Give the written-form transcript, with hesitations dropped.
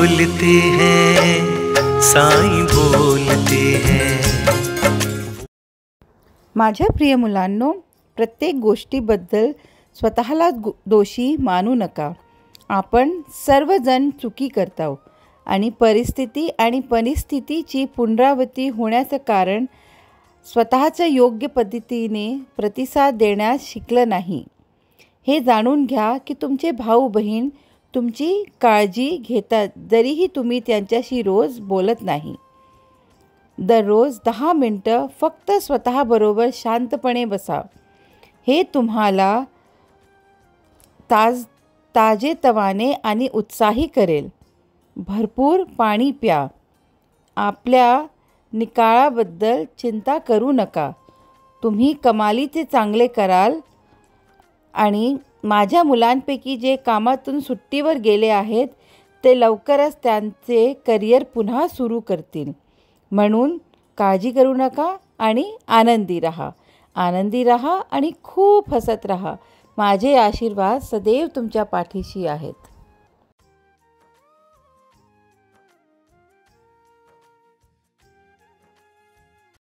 बोलते हैं, साईं बोलते हैं। माझ्या प्रिय मुलांनो, प्रत्येक गोष्टीबद्दल स्वतःला दोषी मानू नका. आपण सर्वजण चुकी करतो आणि परिस्थिती आणि परिस्थितीची पुनरावृत्ती होण्याचं कारण स्वतःच्या योग्य पद्धतीने प्रतिसाद देण्यास शिकलं नाही. हे जाणून घ्या की तुमचे भाऊ बहीण तुमची काळजी घेतात, जरीही तुम्ही त्यांच्याशी रोज बोलत नाही. दररोज 10 मिनटं फक्त स्वतःबरोबर शांतपणे बसा. हे तुम्हाला ताजेतवाने आणि उत्साही करेल. भरपूर पाणी प्या. आपल्या निकालाबद्दल चिंता करू नका. तुम्ही कमालीचे चांगले कराल आणि माझ्या मुलांपैकी जे कामातून सुट्टीवर गेले आहेत ते लवकरच त्यांचे करिअर पुन्हा सुरू करतील. म्हणून काळजी करू नका आणि आनंदी राहा. आनंदी राहा आणि खूप हसत राहा. माझे आशीर्वाद सदैव तुमच्या पाठीशी आहेत.